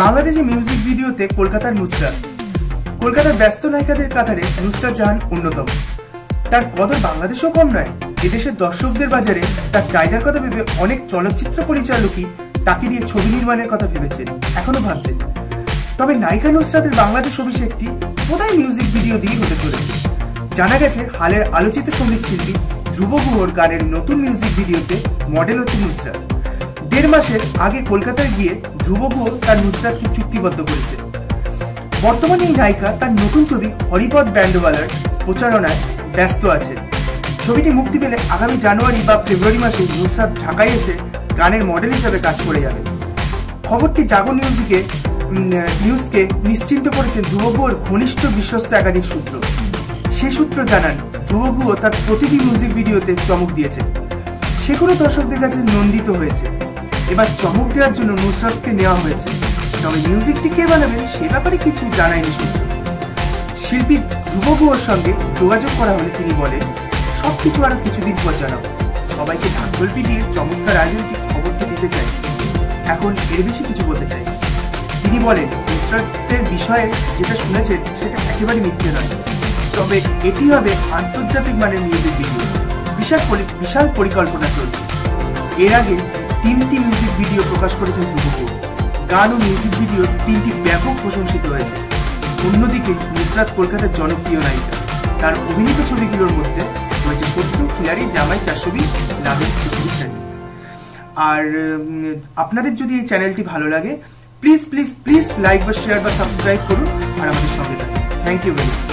Bangladeshi music ভিডিওতে কলকাতার নুসরাত। কলকাতার ব্যস্ত নায়িকাদের কাতারে নুসরাত জাহান অন্যতম। তার কদর বাংলাদেশেও কম নয়। এদেশের দর্শকদের বাজারে তার চাহিদার কথা ভেবে অনেক চলচ্চিত্র পরিচালকই তাকে দিয়ে ছবি নির্মাণের কথা ভেবেছেন, এখনো ভাবছেন। তবে নায়িকা নুসরাতের বাংলাদেশ অভিষেকটি কোথায় মিউজিক ভিডিও দিয়ে হতে চলেছে। জানা গেছে হালের আলোচিত সঙ্গীত শিল্পী ধ্রুব গুহর গানের নতুন মিউজিক ভিডিওতে মডেল হচ্ছে নুসরাত। 1.5 মাসের আগে কলকাতায় গিয়ে ধ্রুব গুহ তার নুসরাতকে চুক্তিবদ্ধ করেছে। বর্তমানে এই নায়িকা তার নতুন ছবি হরিপদ ব্যান্ডওয়ালার প্রচারণায় ব্যস্ত আছে। ছবিটি মুক্তি পেলে আগামী জানুয়ারি বা ফেব্রুয়ারি মাসে নুসরাত ঢাকায় এসে গানের মডেল হিসেবে কাজ করে যাবে। খবরটি জাগো নিউজকে নিশ্চিন্ত করেছেন ধ্রুব গুহর ঘনিষ্ঠ বিশ্বস্ত একাধিক সূত্র। সেই সূত্র জানান, ধ্রুব গুহ তার প্রতিটি মিউজিক ভিডিওতে চমক দিয়েছে, সেগুলো দর্শকদের কাছে নন্দিত হয়েছে। এবার চমক দেওয়ার জন্য নুসরাতকে নেওয়া হয়েছে। তবে মিউজিকটি কে বানাবেন সে ব্যাপারে কিছু জানায়নি সূত্র। শিল্পী ধ্রুব গুহর সঙ্গে যোগাযোগ করা হলে তিনি বলেন, সবকিছু আরো কিছুদিন পর জানাবো। সবাইকে ঢাকঢোল পিটিয়ে চমৎকার রাজনৈতিক খবরটি দিতে চাই, এখন এর বেশি কিছু বলতে চাই। তিনি বলেন, নুসরাতের বিষয়ে যেটা শুনেছেন সেটা একেবারে মিথ্যে নয়, তবে এটি হবে আন্তর্জাতিক মানের মিউজিক ভিডিও। বিশাল পরিকল্পনা চলছে। এর আগে 3টি মিউজিক ভিডিও প্রকাশ করেছেন ধ্রুব গুহ। গান ও মিউজিক ভিডিও 3টি ব্যাপক প্রশংসিত হয়েছে। অন্যদিকে নুসরাত কলকাতার জনপ্রিয় নায়িকা। তার অভিনীত ছবিগুলোর মধ্যে রয়েছে শত্রু, খিলাড়ি, জামাই, 420, লাভের ইত্যাদি। আর আপনাদের যদি এই চ্যানেলটি ভালো লাগে, প্লিজ লাইক বা শেয়ার বা সাবস্ক্রাইব করুন আর আমাদের সঙ্গে থাকুন। Thank you very much.